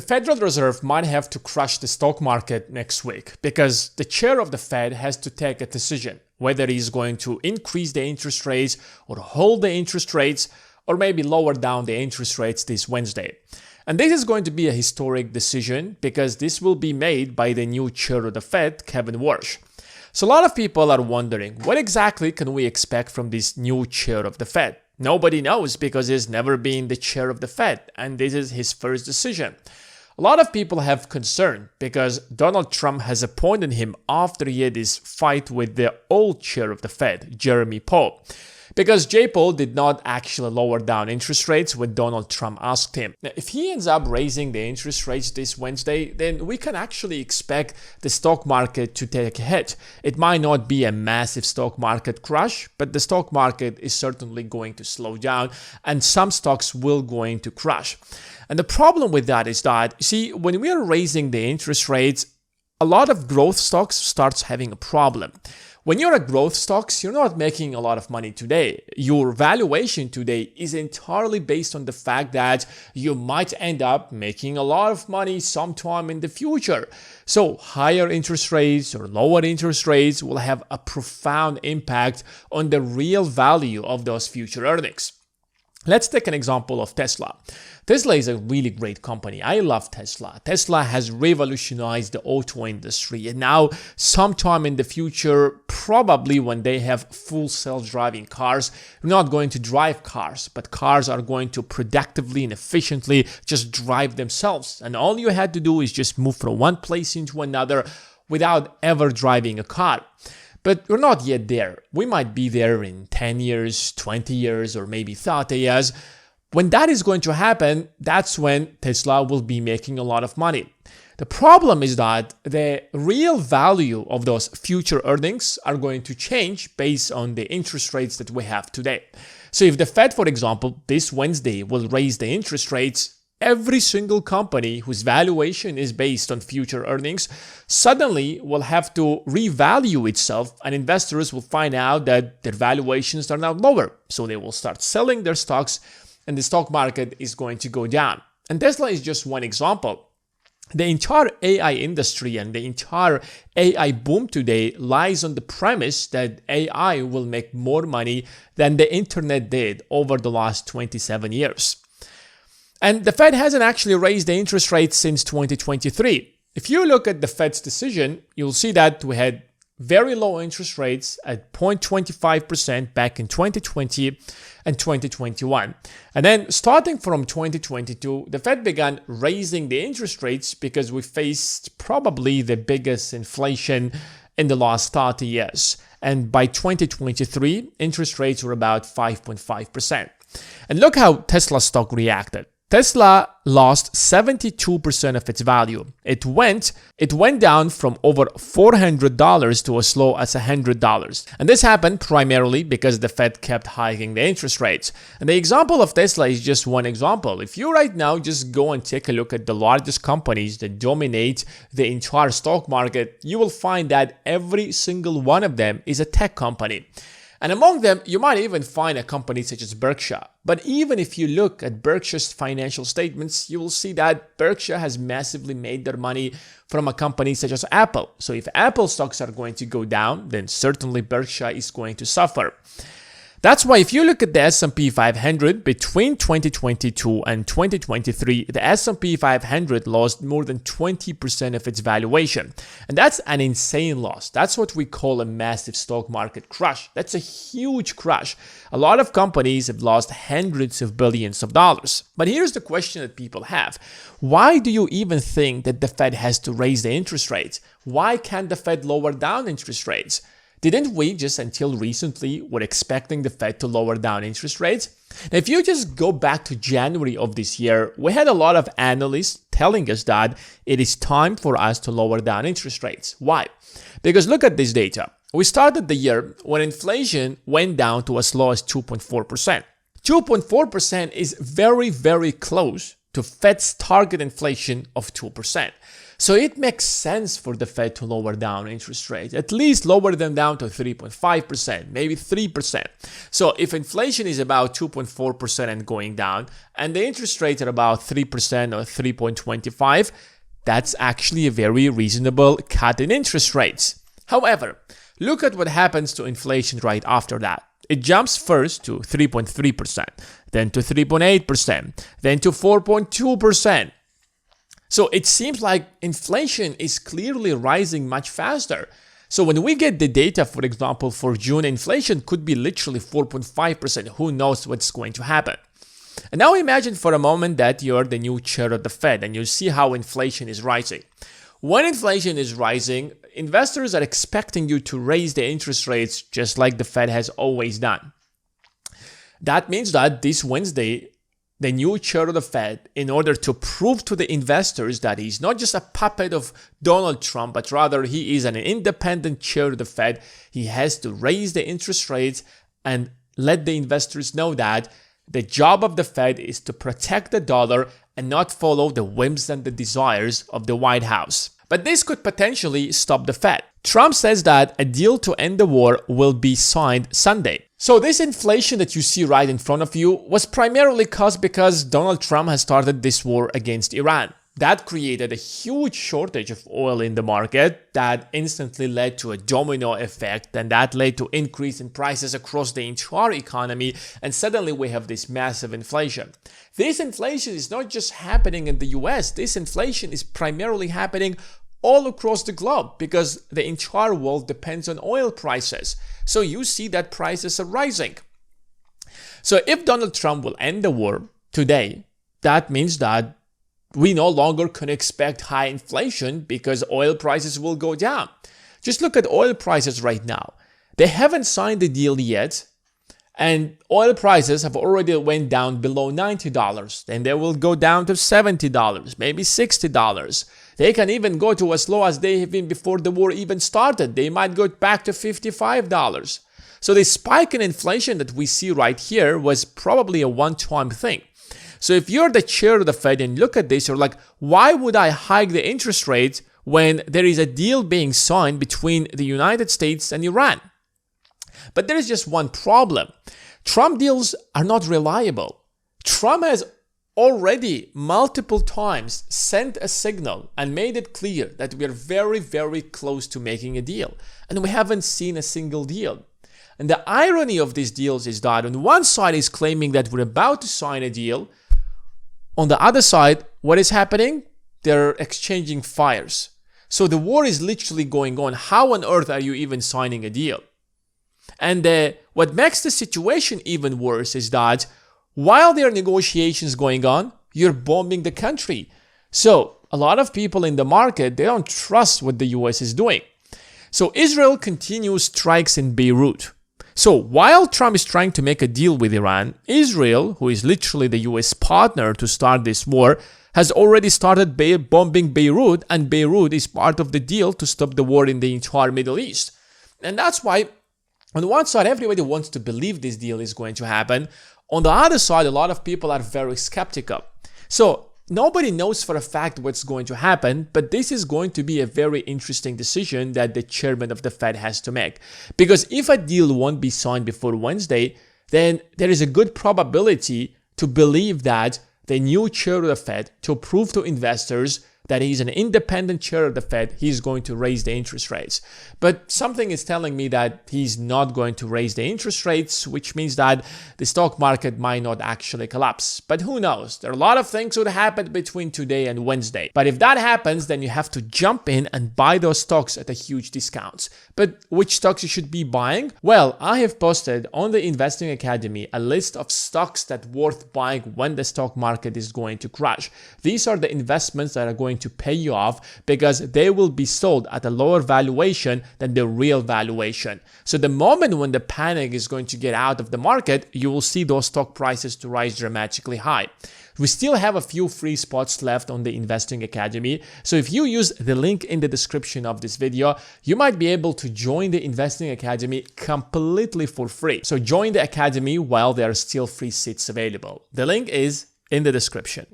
The Federal Reserve might have to crush the stock market next week because the chair of the Fed has to take a decision whether he's going to increase the interest rates or hold the interest rates or maybe lower down the interest rates this Wednesday. And this is going to be a historic decision because this will be made by the new chair of the Fed, Kevin Warsh. So a lot of people are wondering, what exactly can we expect from this new chair of the Fed? Nobody knows because he's never been the chair of the Fed and this is his first decision. A lot of people have concern because Donald Trump has appointed him after he had his fight with the old chair of the Fed, Jeremy Powell. Because J. Powell did not actually lower down interest rates when Donald Trump asked him. Now, if he ends up raising the interest rates this Wednesday, then we can actually expect the stock market to take a hit. It might not be a massive stock market crash, but the stock market is certainly going to slow down and some stocks will going to crash. And the problem with that is that, you see, when we are raising the interest rates, a lot of growth stocks starts having a problem. When you're a growth stocks, you're not making a lot of money today. Your valuation today is entirely based on the fact that you might end up making a lot of money sometime in the future. So higher interest rates or lower interest rates will have a profound impact on the real value of those future earnings. Let's take an example of Tesla. Tesla is a really great company. I love Tesla. Tesla has revolutionized the auto industry, and now sometime in the future, probably when they have full self-driving cars, you're not going to drive cars, but cars are going to productively and efficiently just drive themselves. And all you had to do is just move from one place into another without ever driving a car. But we're not yet there. We might be there in 10 years, 20 years, or maybe 30 years. When that is going to happen, that's when Tesla will be making a lot of money. The problem is that the real value of those future earnings are going to change based on the interest rates that we have today. So if the Fed, for example, this Wednesday will raise the interest rates, every single company whose valuation is based on future earnings suddenly will have to revalue itself, and investors will find out that their valuations are now lower. So they will start selling their stocks and the stock market is going to go down. And Tesla is just one example. The entire AI industry and the entire AI boom today lies on the premise that AI will make more money than the internet did over the last 27 years. And the Fed hasn't actually raised the interest rates since 2023. If you look at the Fed's decision, you'll see that we had very low interest rates at 0.25% back in 2020 and 2021. And then starting from 2022, the Fed began raising the interest rates because we faced probably the biggest inflation in the last 30 years. And by 2023, interest rates were about 5.5%. And look how Tesla stock reacted. Tesla lost 72% of its value. It went down from over $400 to as low as $100. And this happened primarily because the Fed kept hiking the interest rates. And the example of Tesla is just one example. If you right now just go and take a look at the largest companies that dominate the entire stock market, you will find that every single one of them is a tech company. And among them, you might even find a company such as Berkshire. But even if you look at Berkshire's financial statements, you will see that Berkshire has massively made their money from a company such as Apple. So if Apple stocks are going to go down, then certainly Berkshire is going to suffer. That's why if you look at the S&P 500 between 2022 and 2023, the S&P 500 lost more than 20% of its valuation. And that's an insane loss. That's what we call a massive stock market crash. That's a huge crash. A lot of companies have lost hundreds of billions of dollars. But here's the question that people have. Why do you even think that the Fed has to raise the interest rates? Why can't the Fed lower down interest rates? Didn't we just until recently were expecting the Fed to lower down interest rates? Now, if you just go back to January of this year, we had a lot of analysts telling us that it is time for us to lower down interest rates. Why? Because look at this data. We started the year when inflation went down to as low as 2.4%. 2.4% is very, very close to Fed's target inflation of 2%. So it makes sense for the Fed to lower down interest rates, at least lower them down to 3.5%, maybe 3%. So if inflation is about 2.4% and going down, and the interest rates are about 3% or 3.25%, that's actually a very reasonable cut in interest rates. However, look at what happens to inflation right after that. It jumps first to 3.3%, then to 3.8%, then to 4.2%. So it seems like inflation is clearly rising much faster. So when we get the data, for example, for June, inflation could be literally 4.5%. Who knows what's going to happen? And now imagine for a moment that you're the new chair of the Fed and you see how inflation is rising. When inflation is rising, investors are expecting you to raise the interest rates just like the Fed has always done. That means that this Wednesday, the new chair of the Fed, in order to prove to the investors that he's not just a puppet of Donald Trump, but rather he is an independent chair of the Fed, he has to raise the interest rates and let the investors know that the job of the Fed is to protect the dollar and not follow the whims and the desires of the White House. But this could potentially stop the Fed. Trump says that a deal to end the war will be signed Sunday. So this inflation that you see right in front of you was primarily caused because Donald Trump has started this war against Iran. That created a huge shortage of oil in the market that instantly led to a domino effect, and that led to increase in prices across the entire economy, and suddenly we have this massive inflation. This inflation is not just happening in the US, this inflation is primarily happening all across the globe because the entire world depends on oil prices. So you see that prices are rising. So if Donald Trump will end the war today, that means that we no longer can expect high inflation because oil prices will go down. Just look at oil prices right now. They haven't signed the deal yet, and oil prices have already went down below $90. Then they will go down to $70, maybe $60. They can even go to as low as they have been before the war even started. They might go back to $55. So the spike in inflation that we see right here was probably a one-time thing. So if you're the chair of the Fed and look at this, you're like, why would I hike the interest rates when there is a deal being signed between the United States and Iran? But there is just one problem. Trump deals are not reliable. Trump has already multiple times sent a signal and made it clear that we are very, very close to making a deal. And we haven't seen a single deal. And the irony of these deals is that on one side he's claiming that we're about to sign a deal. On the other side, what is happening? They're exchanging fires. So the war is literally going on. How on earth are you even signing a deal? And what makes the situation even worse is that while there are negotiations going on, you're bombing the country. So a lot of people in the market, they don't trust what the US is doing. So Israel continues strikes in Beirut. So while Trump is trying to make a deal with Iran, Israel, who is literally the US partner to start this war, has already started bombing Beirut, and Beirut is part of the deal to stop the war in the entire Middle East. And that's why on one side, everybody wants to believe this deal is going to happen. On the other side, a lot of people are very skeptical. So nobody knows for a fact what's going to happen, but this is going to be a very interesting decision that the chairman of the Fed has to make. Because if a deal won't be signed before Wednesday, then there is a good probability to believe that the new chair of the Fed, to prove to investors that he's an independent chair of the Fed, he's going to raise the interest rates. But something is telling me that he's not going to raise the interest rates, which means that the stock market might not actually collapse. But who knows? There are a lot of things that happen between today and Wednesday. But if that happens, then you have to jump in and buy those stocks at a huge discounts. But which stocks you should be buying? Well, I have posted on the Investing Academy a list of stocks that worth buying when the stock market is going to crash. These are the investments that are going to pay you off because they will be sold at a lower valuation than the real valuation. So the moment when the panic is going to get out of the market, you will see those stock prices to rise dramatically high. We still have a few free spots left on the Investing Academy. So if you use the link in the description of this video, you might be able to join the Investing Academy completely for free. So join the Academy while there are still free seats available. The link is in the description.